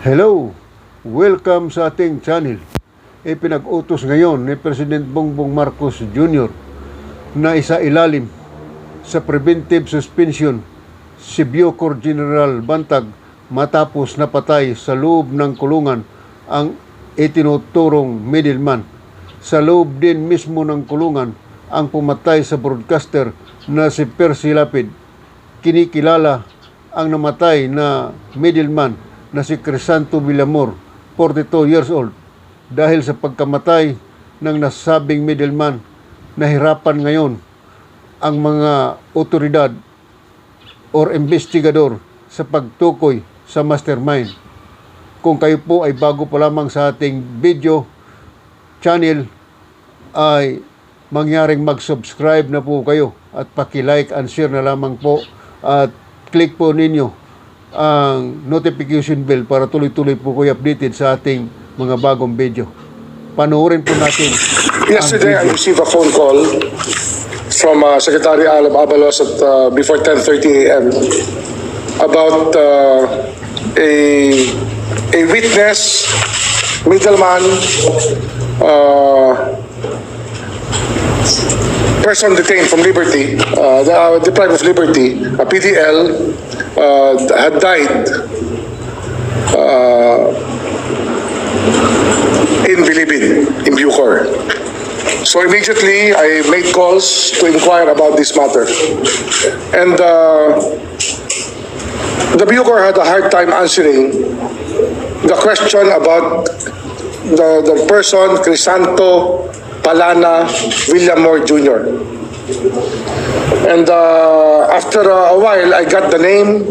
Hello! Welcome sa ating channel. Pinag-utos ngayon ni President Bongbong Marcos Jr. na isailalim sa preventive suspension si Bucor General Bantag matapos napatay sa loob ng kulungan ang itinuturong Middleman. Sa loob din mismo ng kulungan ang pumatay sa broadcaster na si Percy Lapid. Kinikilala ang namatay na Middleman na si Crisanto Villamor, 42 years old. Dahil sa pagkamatay ng nasabing Middleman, nahirapan ngayon ang mga otoridad or investigador sa pagtukoy sa mastermind. Kung kayo po ay bago pa lamang sa ating video channel, ay mangyaring mag-subscribe na po kayo at paki-like and share na lamang po at click po ninyo ang notification bell para tuloy-tuloy po kayo updated sa ating mga bagong video. Panoorin po natin. Yesterday, I received a phone call from Secretary Alam Abalos at before 10:30 a.m. about a witness, Middleman, person detained from liberty, deprived of liberty, a PDL, had died in Bilibid, in Bucor. So immediately, I made calls to inquire about this matter. And the Bucor had a hard time answering the question about the person, Crisanto Palana Villamor Jr. And after a while, I got the name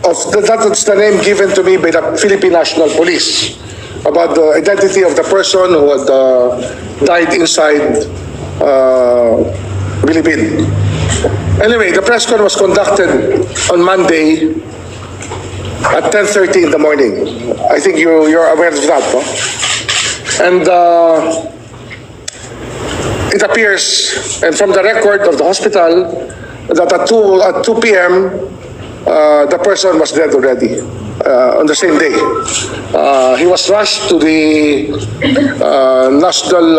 of that's the name given to me by the Philippine National Police about the identity of the person who had died inside Bilibid. Anyway, the press con was conducted on Monday at 10:30 in the morning. I think you're aware of that, no? And it appears, and from the record of the hospital, that at 2 p.m., the person was dead already on the same day. He was rushed to the National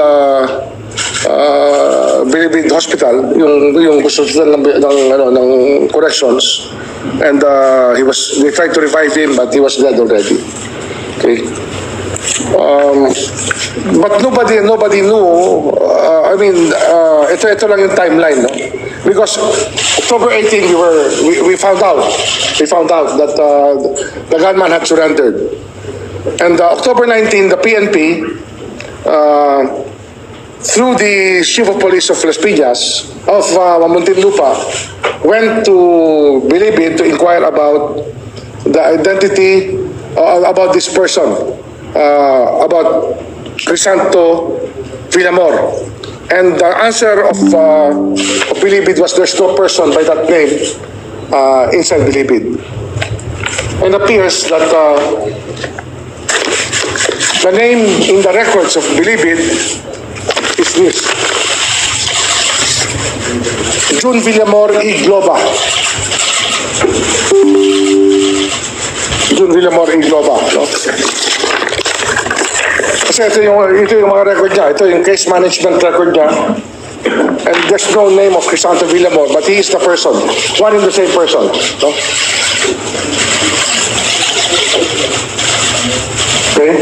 Bilibid Hospital, yung hospital ng corrections, and they tried to revive him, but he was dead already. Okay. But nobody knew. Ito lang yung timeline, no? Because October 18 we found out that the gunman had surrendered, and October 19 the PNP through the Chief of Police of Las Piñas of Muntinlupa went to Bilibid to inquire about the identity about this person, about Crisanto Villamor. And the answer of Bilibid was there's no person by that name inside Bilibid. And it appears that the name in the records of Bilibid is this: June Villamor Igloba. June Villamor Igloba, no? Kasi ito yung mga record niya. Ito yung case management record niya. And there's no name of Crisanto Villamor, but he is the person. One and the same person. No? Okay.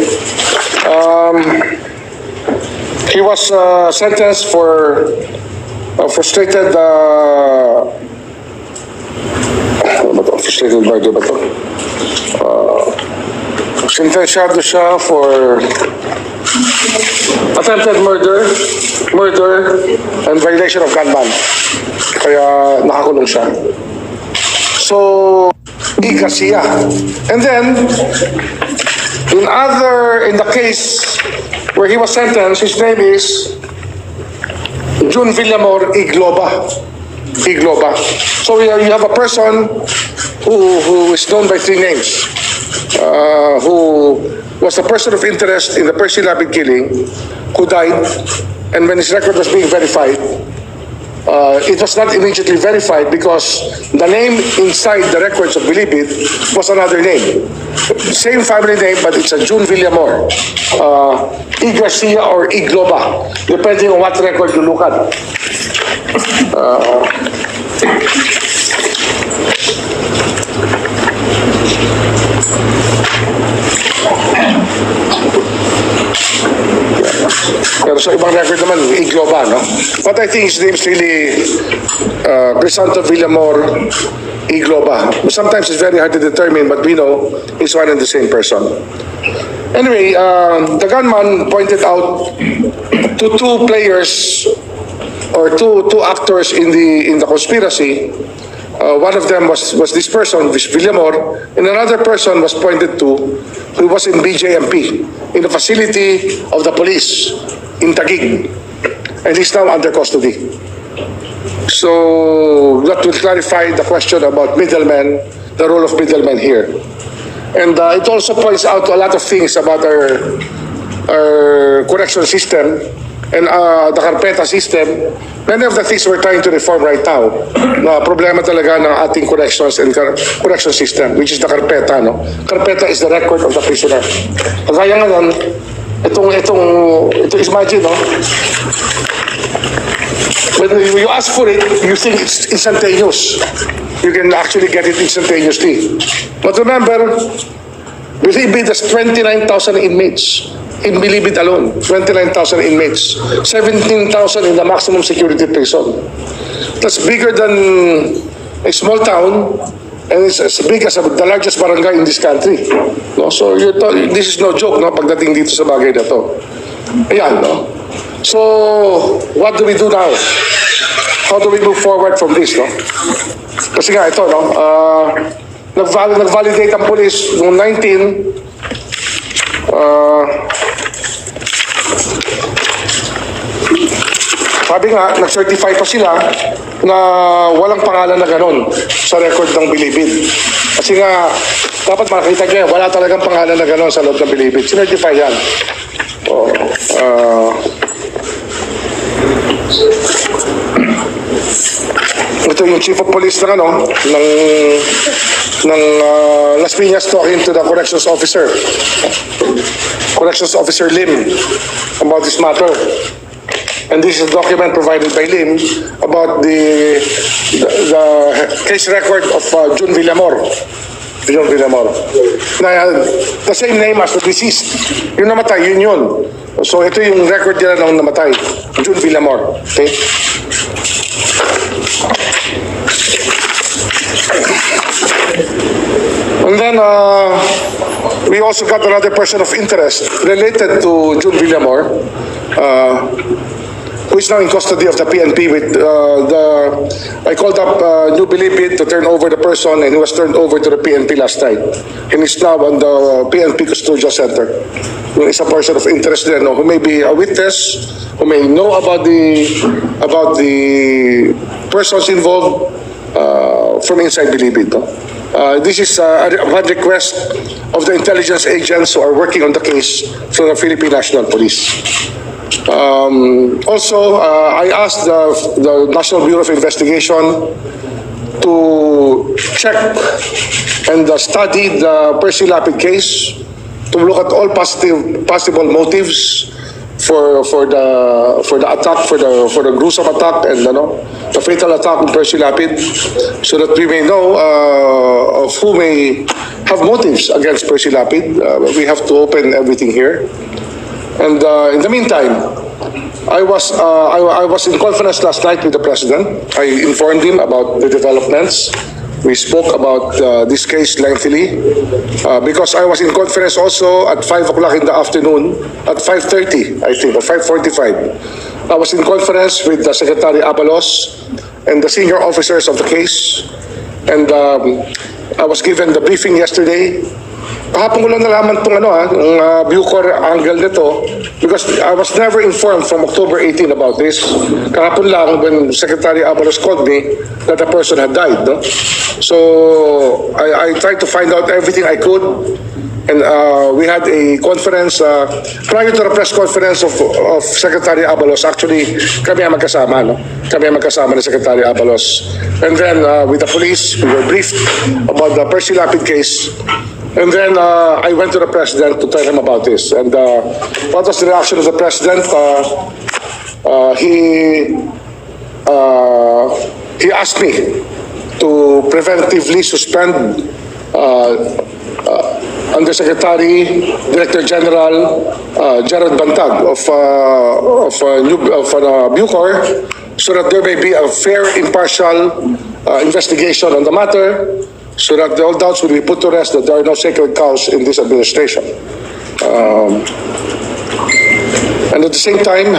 He was sentenced for frustrated frustrated murder ba ito? Sentensyado siya for attempted murder, and violation of gun ban. Kaya nakakulong siya. So, Garcia. And then, in the case where he was sentenced, his name is June Villamor Igloba. So you have a person who is known by three names. Who was a person of interest in the Percy Lapid killing, who died, and when his record was being verified, it was not immediately verified because the name inside the records of Bilibid was another name. Same family name, but it's a June Villamor, E. Garcia or E. Globa, depending on what record you look at. Pero sa ibang record naman, Igloba, no? But I think his name is really Crisanto Villamor Igloba. Sometimes it's very hard to determine, but we know it's one and the same person. Anyway, the gunman pointed out to two players or two actors in the conspiracy. One of them was this person, Villamor, and another person was pointed to who was in BJMP, in the facility of the police in Taguig, and he's now under custody. So that will clarify the question about middlemen, the role of middlemen here. And it also points out a lot of things about our correction system and the carpeta system. Many of the things we're trying to reform right now, na problema talaga ng ating corrections and correction system, which is the carpeta, no? Carpeta is the record of the prisoner. Kaya nga nun, ito imagine, no? When you ask for it, you think it's instantaneous. You can actually get it instantaneously. But remember, Bilibid has 29,000 inmates. In Bilibid alone, 29,000 inmates. 17,000 in the maximum security prison. That's bigger than a small town, and it's as big as the largest barangay in this country. No? So this is no joke, no? Pagdating dito sa bagay na to. Ayan, no? So, what do we do now? How do we move forward from this, no? Kasi nga, ito, no? Nag-validate ang police noong 19, sabi nga, nag-certify pa sila na walang pangalan na ganon sa record ng Bilibid. Kasi nga, dapat makita nyo, wala talagang pangalan na ganon sa loob ng Bilibid. Sinertify yan. Ito yung chief of police ng Las Piñas talking to the corrections officer Lim about this matter. And this is a document provided by Lim about the case record of June Villamor. The same name as the deceased. Yung namatay, yun. So ito yung record nila ng namatay, June Villamor. Okay? And then we also got another person of interest related to June Villamor, who is now in custody of the PNP with I called up New Bilibid to turn over the person, and he was turned over to the PNP last night. And he's now on the PNP Custodial Center. He's a person of interest there, no, who may be a witness, who may know about the persons involved from inside Bilibid. No? This is a request of the intelligence agents who are working on the case from the Philippine National Police. Also, I asked the National Bureau of Investigation to check and study the Percy Lapid case, to look at all possible motives for the attack, for the gruesome attack and the fatal attack on Percy Lapid, so that we may know of who may have motives against Percy Lapid. We have to open everything here. And in the meantime, I was in conference last night with the President. I informed him about the developments. We spoke about this case lengthily because I was in conference also at 5 o'clock in the afternoon, at 5:30, I think, or 5:45. I was in conference with the Secretary Abalos and the senior officers of the case. And I was given the briefing yesterday. Kahapon ko lang nalaman itong Bucor angle nito because I was never informed from October 18 about this. Kahapon lang when Secretary Abalos called me that the person had died. No? So I tried to find out everything I could And we had a conference prior to the press conference of Secretary Abalos. Actually, kami ang magkasama, no? Kami ang magkasama ni Secretary Abalos. And then with the police, we were briefed about the Percy Lapid case. And then I went to the president to tell him about this. And what was the reaction of the president? He asked me to preventively suspend Undersecretary, Director General Gerald Bantag of Bucor, so that there may be a fair, impartial investigation on the matter, so that all doubts will be put to rest that there are no sacred cows in this administration. And at the same time,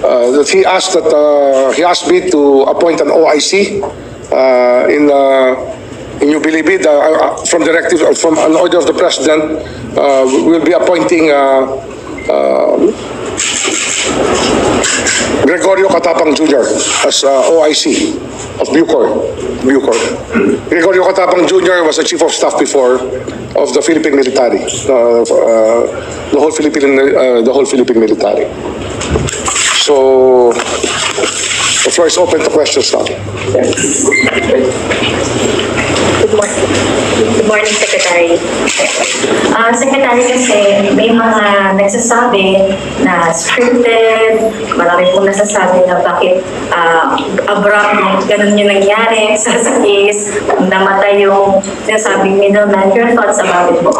that he asked me to appoint an OIC in New Bilibid, from directive, from an order of the president. We'll be appointing Gregorio Katapang Jr. as OIC of Bucor. Gregorio Katapang Jr. was the chief of staff before of the Philippine military, the whole Philippine military. So the floor is open to questions now. Good morning, Secretary. Secretary, kasi may mga nagsasabi na scripted, marami pong nasasabi na bakit abrupt, ganun yung nangyari sa case, namatay yung sinasabing middleman. Your thoughts about it po?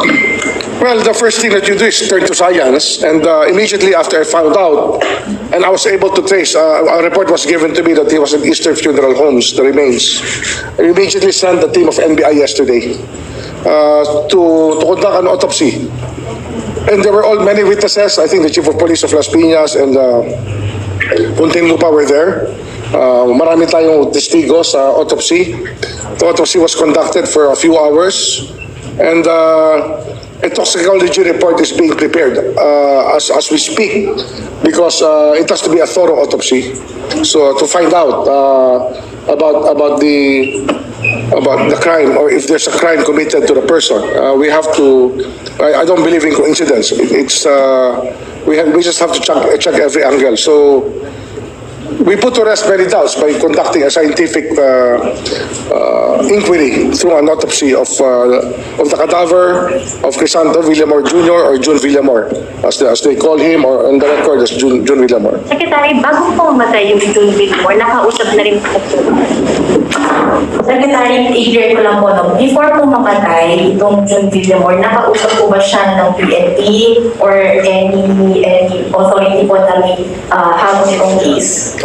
Well, the first thing that you do is turn to science, and immediately after I found out, and I was able to trace, a report was given to me that he was in Eastern Funeral Homes, the remains. I immediately sent the team of NBI yesterday to conduct an autopsy. And there were many witnesses. I think the Chief of Police of Las Piñas and Muntinlupa were there. Marami tayong testigos sa autopsy. The autopsy was conducted for a few hours, and a toxicology report is being prepared as we speak, because it has to be a thorough autopsy. So to find out about the crime, or if there's a crime committed to the person, we have to. I don't believe in coincidence. We just have to check every angle. So we put to rest many doubts by conducting a scientific inquiry through an autopsy of the cadaver of Crisanto Villamor Jr. or June Villamor, as they call him, or on the record as June Villamor. Secretary, bago po mamatay yung June Villamor, nakausap na rin po. Secretary, i-clear ko lang po, no? Before po mamatay itong June Villamor, nakausap po ba siya ng PNP or any authority po na may habang itong case?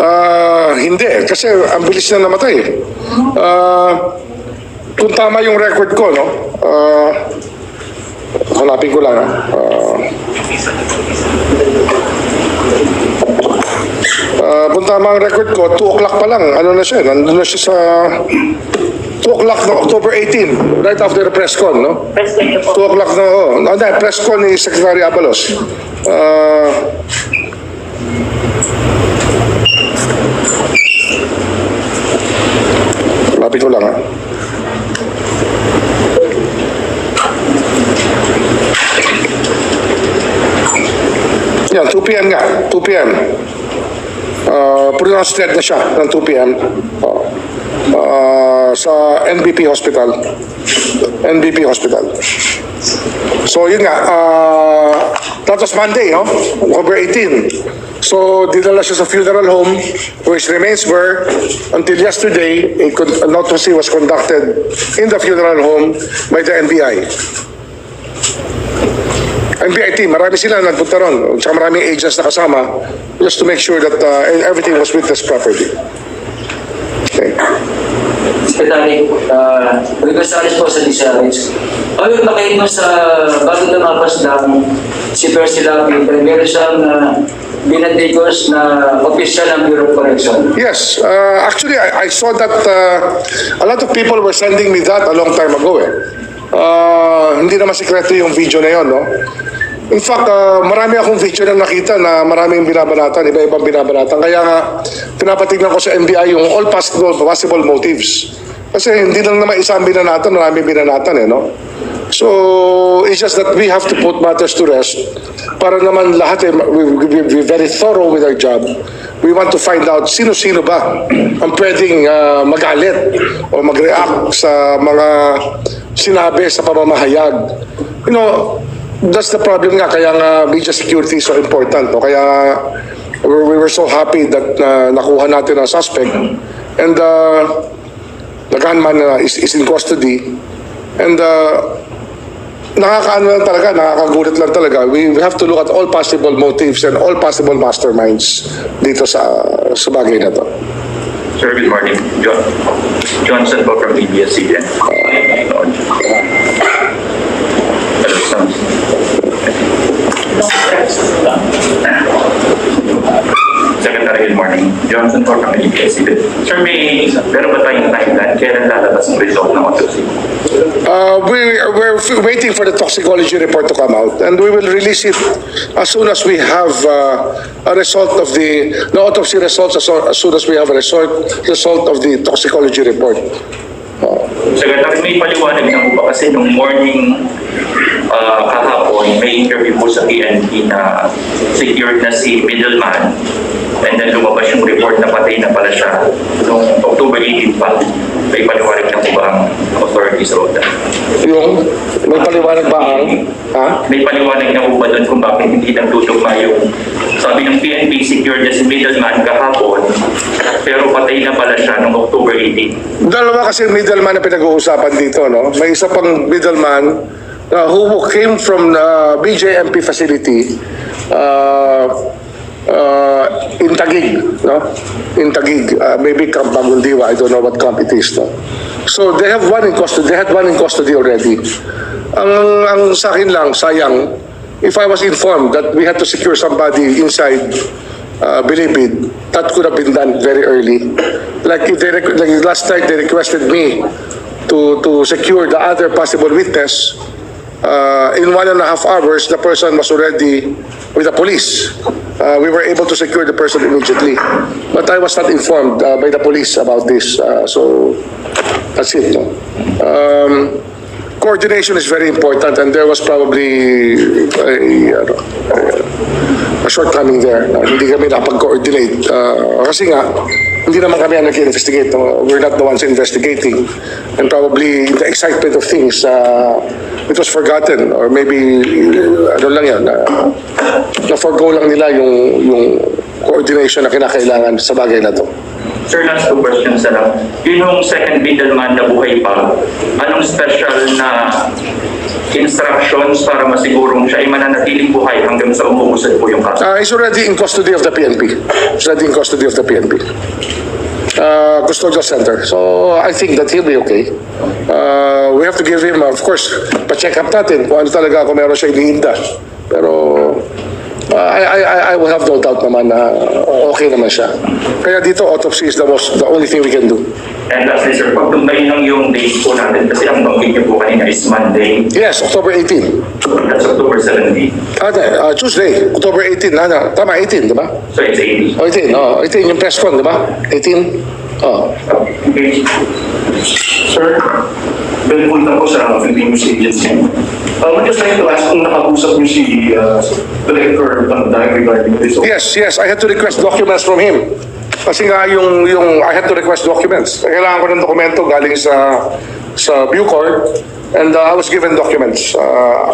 Hindi, kasi ang bilis na namatay. Kung tama yung record ko, no? Hanapin ko lang. Kung tama ang record ko, 2 o'clock pa lang. Ano na siya? Nandun na siya sa 2 o'clock no, October 18, right after the press con, no? Press con po. 2 o'clock na, press con ni Secretary Abalos. Lapit ko lang, Yan, 2 p.m. nga. 2 p.m. Pronounced dead na siya ng 2 p.m. Sa NBP Hospital. So yun nga, that was Monday, no? October 18. So dinala siya sa funeral home where his remains were until yesterday. An autopsy was conducted in the funeral home by the NBI. NBI team, marami sila nagpunta ron. Tsaka maraming agents na kasama just to make sure that everything was witnessed properly. Okay. Secretary, regasalis po sa discharge. Ano yung nakita mo sa bago tumapas ng si Percy Lapid, meron siyang binandigos na official ng Bureau of Correction? Yes, actually I saw that a lot of people were sending me that a long time ago. Hindi naman sekreto yung video na yon, no? In fact, marami akong video na nakita na maraming binabanatan, iba-ibang binabanatan. Kaya nga, pinapatignan ko sa NBI yung all possible motives. Kasi hindi lang naman isang binanatan, marami binanatan no? So, it's just that we have to put matters to rest para naman lahat we be very thorough with our job. We want to find out sino-sino ba ang pwedeng magalit o mag-react sa mga sinabi sa pamamahayag. You know, that's the problem nga, kaya nga media security is so important. No? Kaya we were so happy that nakuha natin ang suspect. And the gunman is in custody. And nakakaano lang talaga, nakakagulat lang talaga. We have to look at all possible motives and all possible masterminds dito sa bagay na to. Sir, good morning. Johnson po from ABS-CBN. Hello, sounds. Secretary, good morning. Johnson po from ABS-CBN. Sir, meron ba tayong timeline? Kailan lalabas ang result ng autopsy? We're waiting for the toxicology report to come out, and we will release it as soon as we have a result of the autopsy results, as soon as we have a result of the toxicology report. Secretary, may paliwanag na po ba kasi nung morning kahapon, may interview po sa PNP na secured na si Middleman, and then lumabas yung report na patay na pala siya noong October 18 pa. May paliwanag na po ba ang authorities wrote that? Yung may paliwanag ba ang May paliwanag na po ba doon kung bakit hindi nagtutugma yung sabi ng PNP secured na si Middleman kahapon pero patay na pala siya noong October 18? Dalawa kasi middleman na pinag-uusapan dito, no? May isa pang middleman who came from the BJMP facility in Taguig, no? In Taguig, maybe Camp Bagundiwa, I don't know what camp it is, no? So they have one in custody. They had one in custody already. Ang sa akin lang, sayang, if I was informed that we had to secure somebody inside Bilibid, that could have been done very early. Like last night, they requested me to secure the other possible witness. In 1.5 hours, the person was already with the police. We were able to secure the person immediately. But I was not informed by the police about this. So that's it. No? Coordination is very important, and there was probably a shortcoming there. Hindi kami napag-coordinate. Kasi nga, hindi naman kami ang nag-investigate. No? We're not the ones investigating. And probably in the excitement of things, it was forgotten. Or maybe, ano lang yan, na-forgo lang nila yung coordination na kinakailangan sa bagay na to. Sir, last 2 questions na lang. Yung second middleman na buhay pa, anong special na instructions para masigurong siya ay mananatiling buhay hanggang sa umuusad po yung kaso? He's already in custody of the PNP. He's already in custody of the PNP. Custodial center. So I think that he'll be okay. We have to give him, of course, pa-check up natin kung ano talaga, kung meron siya iniinda. Pero I will have no doubt naman na okay naman siya. Kaya dito, autopsy is the only thing we can do. And lastly, sir, pagtumbay lang yung dates po natin kasi ang banggit niyo po kanina is Monday. Yes, October 18. That's October 17. Tuesday, October 18. Tama, 18, di ba? So it's 80. 18 yung press con, di ba? 18. Okay. Sir, punta ko sa Philippine News Agency. I would just like to ask kung nakausap niyo si Director Bantag regarding this. Yes, I had to request documents from him. Kasi nga yung I had to request documents. Kailangan ko ng dokumento galing sa Bucor, and I was given documents.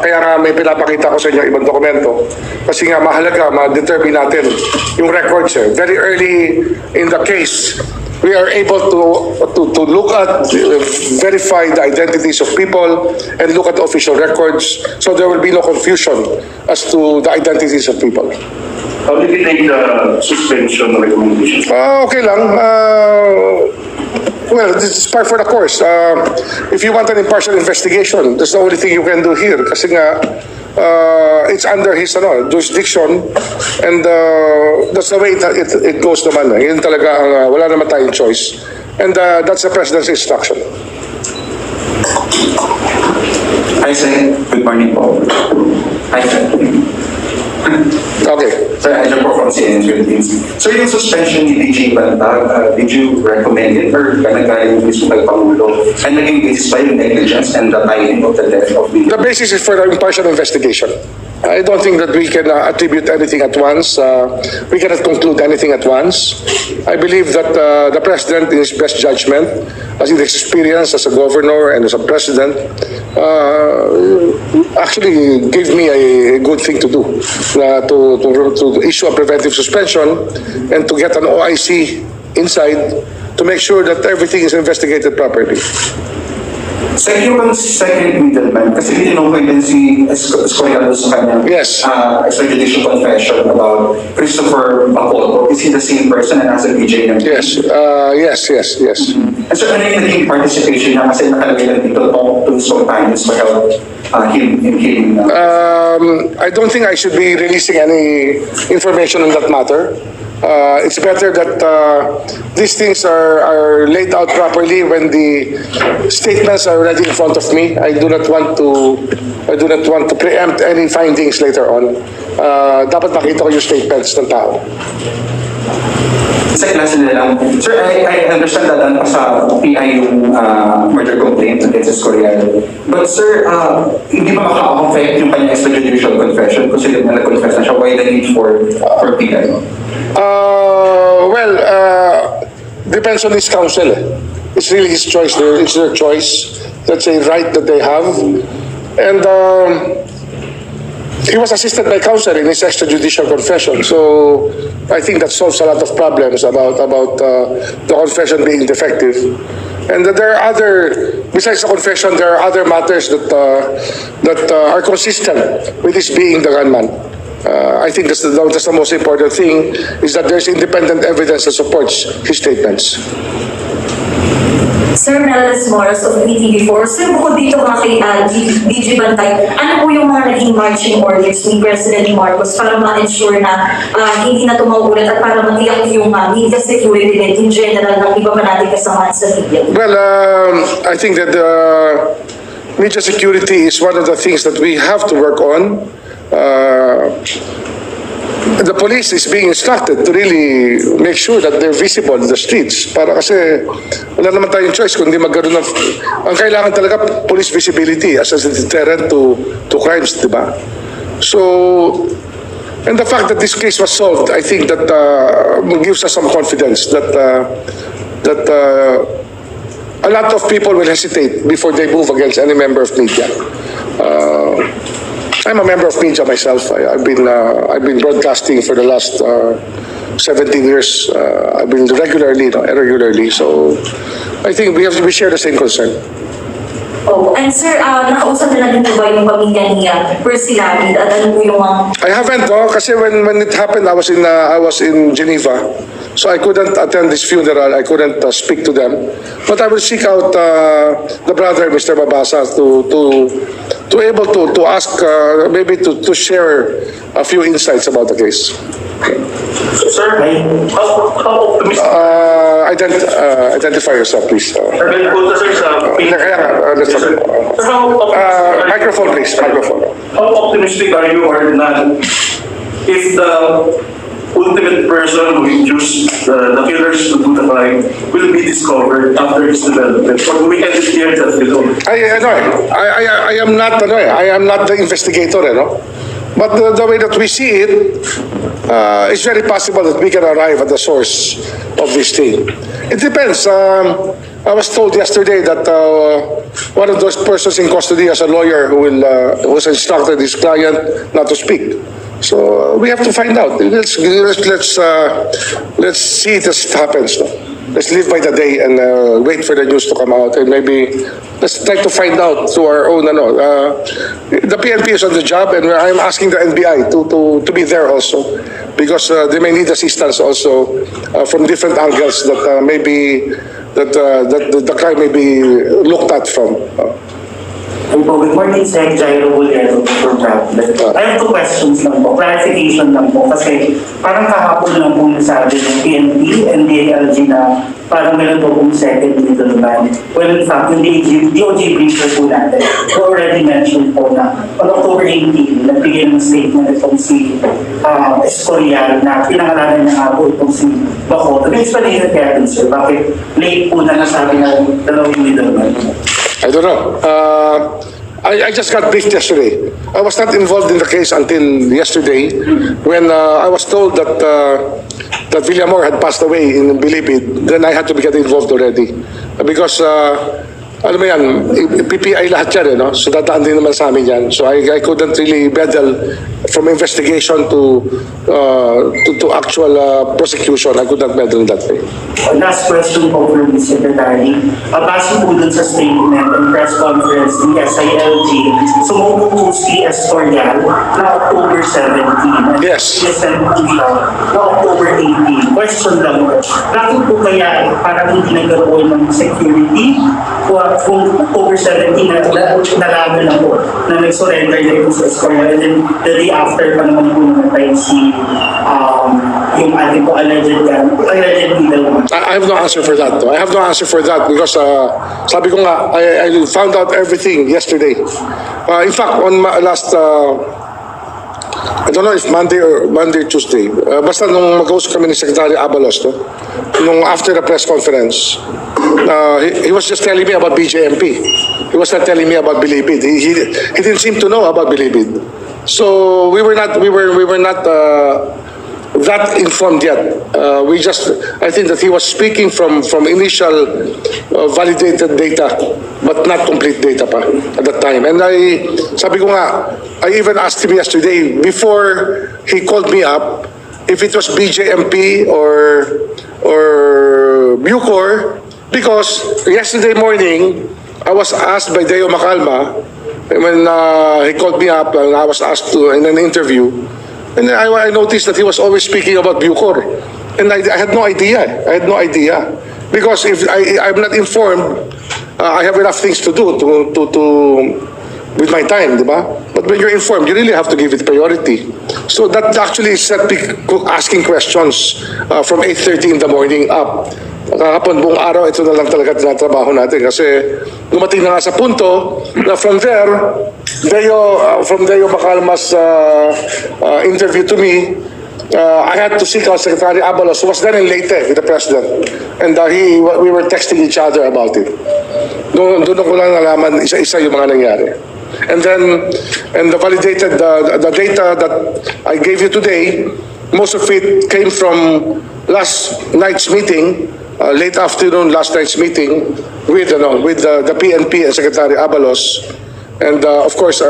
Kaya nga may pinapakita ko sa inyo ibang dokumento. Kasi nga mahalaga, ma-determine natin yung records. Very early in the case, we are able to look at, verify the identities of people and look at the official records, so there will be no confusion as to the identities of people. How did you take the suspension recommendation? Okay lang. Well, this is par for the course. If you want an impartial investigation, that's the only thing you can do here. Kasi nga, it's under his jurisdiction, and that's the way it goes naman. Yun talaga, wala naman tayong choice. And that's the President's instruction. Hi, sir. Good morning po. Hi, sir. Okay. Sir, I report from CNN Philippines. So yung suspension ni DJ Bantag, did you recommend it or nagkaroon mismo kay Pangulo? And naging basis ba yung negligence and the timing of the death of the... The basis is for an impartial investigation. I don't think that we can attribute anything at once. We cannot conclude anything at once. I believe that the President, in his best judgment, as in his experience as a governor and as a president, actually gave me a good thing to do, to issue a preventive suspension and to get an OIC inside to make sure that everything is investigated properly. Second middleman, kasi tinanong din si Escoyado sa kanyang Yes. extrajudicial confession about Christopher Bacolod. Is he the same person and as a DJ ng Yes, yes. And so ano yung naging participation niya kasi nakalagay lang dito talk to sometimes to help him I don't think I should be releasing any information on that matter. It's better that these things are laid out properly when the statements are already in front of me. I do not want to preempt any findings later on. Dapat makita ko yung statements ng tao. Sa klase na lang. Sir, I understand that pa sa PI yung murder complaint against Escoyado. But sir, hindi ba maka-affect yung kanyang extrajudicial confession kasi yung nag-confess na siya? Why the need for PI? Depends on his counsel. It's really his choice. It's their choice. That's a right that they have. And he was assisted by counsel in his extrajudicial confession. So I think that solves a lot of problems about the confession being defective. And there are besides the confession, there are other matters that are consistent with his being the gunman. I think that's the most important thing, is that there's independent evidence that supports his statements. Sir Meldes Morris of PTV4, sir, bukod dito mga kay DJ Bantay, ano po yung mga naging marching orders ni President Marcos para ma-ensure na hindi na tumauulit at para matiyak yung media security din in general ng iba pa natin kasama sa media? Well, I think that media security is one of the things that we have to work on. The police is being instructed to really make sure that they're visible in the streets. Para kasi wala naman tayong choice kundi magkaroon ng... Ang kailangan talaga police visibility as a deterrent to crimes, di ba? So, and the fact that this case was solved, I think that gives us some confidence that a lot of people will hesitate before they move against any member of media. I'm a member of media myself. I've been broadcasting for the last 17 years. I've been regularly. So I think we share the same concern. Oh, and sir, nakausap na din po ba yung pamilya niya personally at ano po yung I haven't, kasi when it happened, I was in Geneva, so I couldn't attend this funeral. I couldn't speak to them, but I will seek out the brother, Mr. Mabasa, to able to ask, maybe to share a few insights about the case. So, sir, how optimistic? Identify yourself, please. Again po sir sa Microphone, please. Microphone. How optimistic are you or not if the ultimate person who induced the killers to do the crime will be discovered after its development? Or we can just hear that below? I am not the investigator, But the way that we see it, it's very possible that we can arrive at the source of this thing. It depends. I was told yesterday that one of those persons in custody as a lawyer who was instructed his client not to speak. So we have to find out. Let's see it as it happens. Let's live by the day and wait for the news to come out, and maybe let's try to find out through our own. The PNP is on the job, and I'm asking the NBI to be there also, because they may need assistance also from different angles that maybe that the crime may be looked at from. Good morning, Sec. Jairo Bolero from Rappler. I have two questions lang po, clarification lang po, kasi parang kahapon lang po nasabi ng PNP and DILG na parang meron po pong second middleman. Well, in fact, yung DOJ briefer po natin, already mentioned po na on October 18, nagbigay ng statement itong si Escorial na pinangalanan niya nga po itong si Bacoto. May explanation kaya din, sir, bakit late po na nasabi ng dalawang middleman? I don't know. I just got briefed yesterday. I was not involved in the case until yesterday when I was told that Villamor had passed away in Bilibid. Then I had to get involved already. Because, alam mo yan, PPI lahat yan, no? So dadaan din naman sa amin yan. So I couldn't really meddle from investigation to actual prosecution. I could not meddle in that way. Last question po for the Secretary. Base po dun sa statement and press conference ni SILG, sumuko po si Escorial na October 17. Yes. Present po siya na October 18. Question lang po. Bakit po kaya parang hindi nagkaroon ng security kung October 17 nalaman na po na nag-surrender na po sa Escorial, and then the day after pa naman po namatay si yung ating po alleged middleman. I have no answer for that. Though. I have no answer for that because sabi ko nga, I found out everything yesterday. In fact, on last, I don't know if Monday or Tuesday, basta nung mag-host kami ni Secretary Abalos, no? Nung after the press conference, he was just telling me about BJMP. He was not telling me about Bilibid. He didn't seem to know about Bilibid. So we were not that informed yet. I think that he was speaking from initial validated data, but not complete data pa at that time. And sabi ko nga, I even asked him yesterday before he called me up if it was BJMP or Bucor, because yesterday morning I was asked by Deo Macalma when he called me up and I was asked to in an interview. And I noticed that he was always speaking about Bucor. And I had no idea. I had no idea. Because if I'm not informed, I have enough things to do with my time, di ba? But when you're informed, you really have to give it priority. So that actually set me asking questions from 8:30 in the morning up. Kahapon buong araw, ito na lang talaga tinatrabaho natin kasi dumating na nga sa punto na from Deo Macalma's interview to me, I had to seek out Secretary Abalos, who was then in Leyte with the President. And we were texting each other about it. Doon ko lang nalaman isa-isa yung mga nangyari. And the validated, the data that I gave you today, most of it came from last night's meeting, late afternoon last night's meeting with the PNP and Secretary Abalos, and of course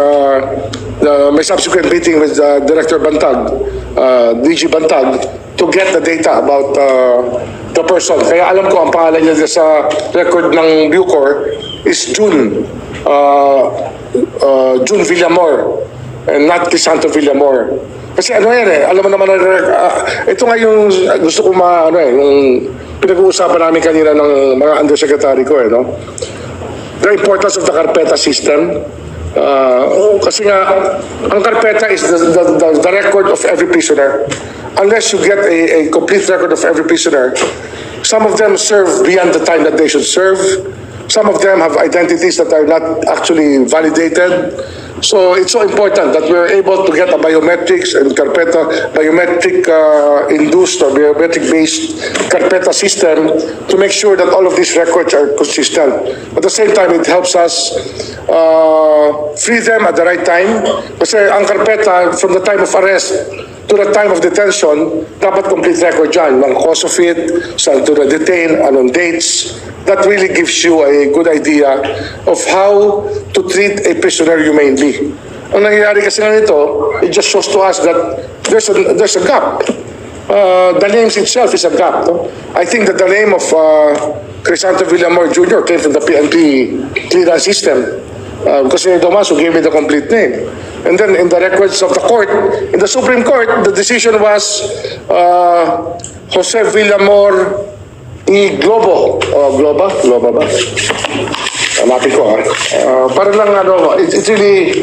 my subsequent meeting with Director Bantag, DG Bantag, to get the data about the person. Kaya alam ko ang pangalan niya sa record ng Bucor is June Villamor and not Crisanto Villamor. Kasi ano yan alam mo naman ito nga yung gusto ko yung pinag-uusapan namin kanina ng mga undersecretary ko no? The importance of the carpeta system. Kasi nga ang carpeta is the record of every prisoner. Unless you get a complete record of every prisoner, some of them serve beyond the time that they should serve. Some of them have identities that are not actually validated. So it's so important that we're able to get a biometrics and biometric induced or biometric based carpeta system to make sure that all of these records are consistent. At the same time, it helps us free them at the right time. Kasi ang carpeta from the time of arrest to the time of detention, dapat complete record dyan. Ang cause of it, saan to na-detain, anong dates. That really gives you a good idea of how to treat a prisoner humanely. Ang nangyayari kasi nga nito, it just shows to us that there's a gap. The name itself is a gap. No? I think that the name of Crisanto Villamor Jr. came from the PNP clearance system. Because they're the ones who gave me the complete name. And then in the records of the court, in the Supreme Court, the decision was Jose Villamor y Globo. Globa ba? hanapin ko para lang it's really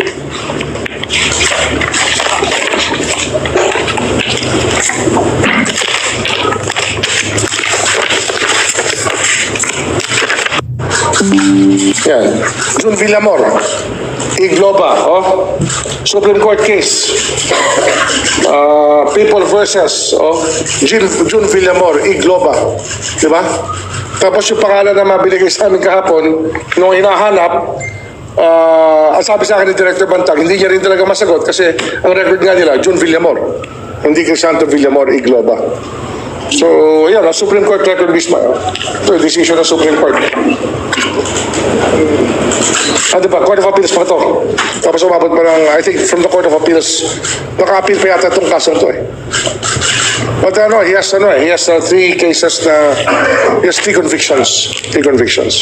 yan. June Villamor, Igloba, Supreme Court case. People versus, June Villamor, Igloba. Diba? Tapos yung pangalan na mabinigay sa amin kahapon, nung hinahanap, ang sabi sa akin ni Director Bantag, hindi niya rin talaga masagot kasi ang record nga nila, June Villamor. Hindi Crisanto Villamor, Igloba. So, yan, ang Supreme Court record mismo. Ito yung decision ng Supreme Court. Diba? Court of Appeals pa ito. Tapos umabot pa ng, I think, from the Court of Appeals, naka-appeal pa yata itong kasong ito But he has 3 cases he has 3 convictions. 3 convictions.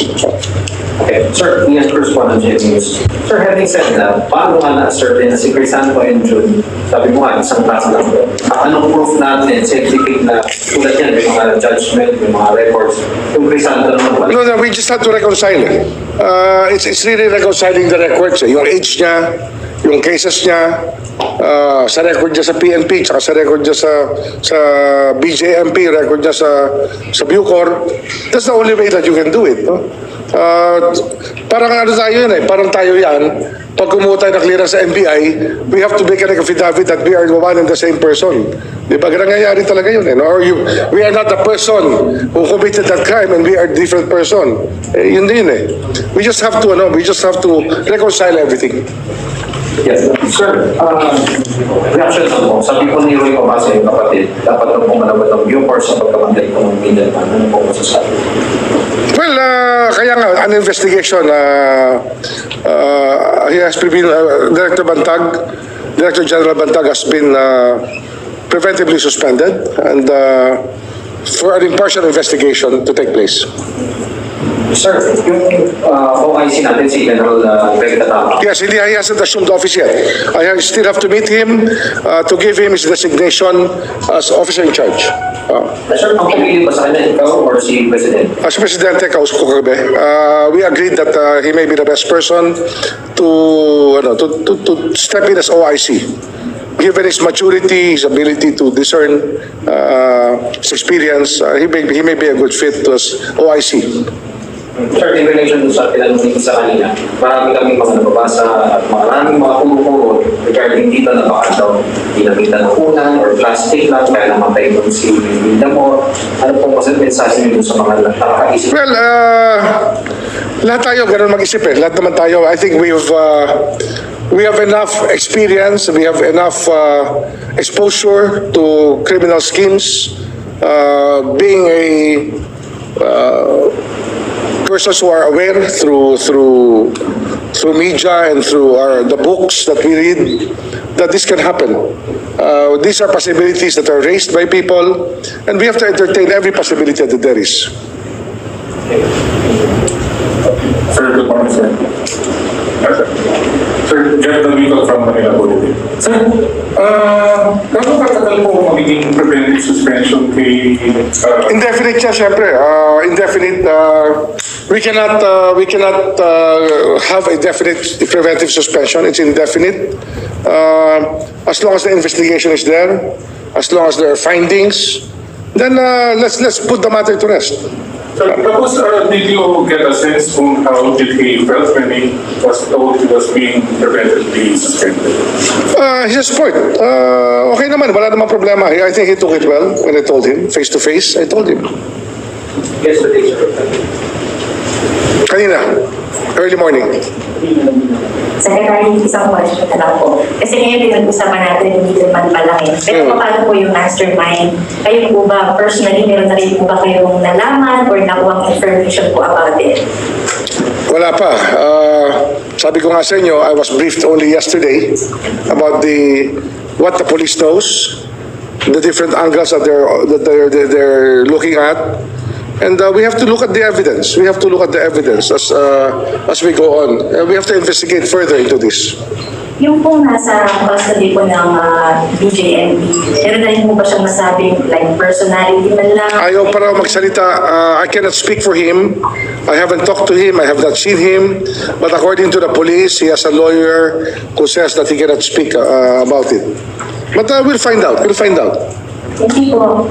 Okay, sir, yes, correspondent News. Sir, having said that, paano nga na-certain na si Crisanto and June, sabi mo nga, isang klase lang po. Anong proof natin, scientific na tulad yan, may mga judgment, may mga records, yung Crisanto naman wala? No, we just have to reconcile it. It's really reconciling the records. Yung age niya, yung cases niya, sa record niya sa PNP, tsaka sa record niya sa BJMP, record niya sa Bucor. That's the only way that you can do it. No? Parang tayo yan parang tayo yan. Pag kumuha tayo na clearance sa NBI, we have to make an affidavit that we are one and the same person. Di ba? Nangyayari talaga yun no? Or we are not the person who committed that crime and we are a different person. Yun din We just have to reconcile everything. Yes, sir, reaction lang po. Sabi po ni Roy Pabasa yung kapatid, dapat na po manabot ng Bucor sa pagkamatay po ng Middleman. Ano po masasabi? Well, kaya nga, an investigation, he has been, Director General Bantag has been preventively suspended and for an impartial investigation to take place. Sir, yung OIC natin si General Greg Tatama. Yes, he hasn't assumed office yet. I still have to meet him to give him his designation as officer in charge. Sir, ang pumili ba sa kanya, ikaw or si President? As Presidente, kausap ko kagabi, we agreed that he may be the best person to step in as OIC. Given his maturity, his ability to discern, his experience, he may be a good fit as OIC. Sir, in relation sa pinanungin sa kanina, marami kami mga nababasa at maraming mga puro-puro regarding dito na baka daw ginamitan ng unan or plastic lang kaya namatay doon si Villamor. Ano pong mensahe niyo sa mga nakakaisip? Well, lahat tayo ganun mag-isip Lahat naman tayo, I think we have enough experience, we have enough exposure to criminal schemes, being a persons who are aware through media and through the books that we read that this can happen. These are possibilities that are raised by people, and we have to entertain every possibility that there is. Sir, good morning, sir. Sir, General Michael from Manila Bulletin. Sir, gano'n katagal po magiging preventive suspension kay... Indefinite siya, syempre. Indefinite. We cannot have a definite preventive suspension. It's indefinite. As long as the investigation is there, as long as there are findings, then let's put the matter to rest. Sir, tapos did you get a sense on how did he felt when he was told he was being preventively suspended? His support. Okay naman, wala namang problema. I think he took it well when I told him, face to face. I told him. Yesterday, sir. Kanina, early morning. Secretary, isang question na lang po. Kasi ngayon pinag-usapan natin yung Middleman pa lang Pero paano po yung mastermind? Kayo po ba, personally, meron na rin po ba kayong nalaman or nakuha information po about it? Wala pa. Sabi ko nga sa inyo, I was briefed only yesterday about what the police knows, the different angles that they're looking at. And we have to look at the evidence. We have to look at the evidence as we go on. We have to investigate further into this. Yung pong nasa custody po ng BJNP, meron na rin po ba siyang masabing like personality man lang? Ayaw para magsalita. I cannot speak for him. I haven't talked to him. I have not seen him. But according to the police, he has a lawyer who says that he cannot speak about it. But we'll find out. We'll find out. Hindi po.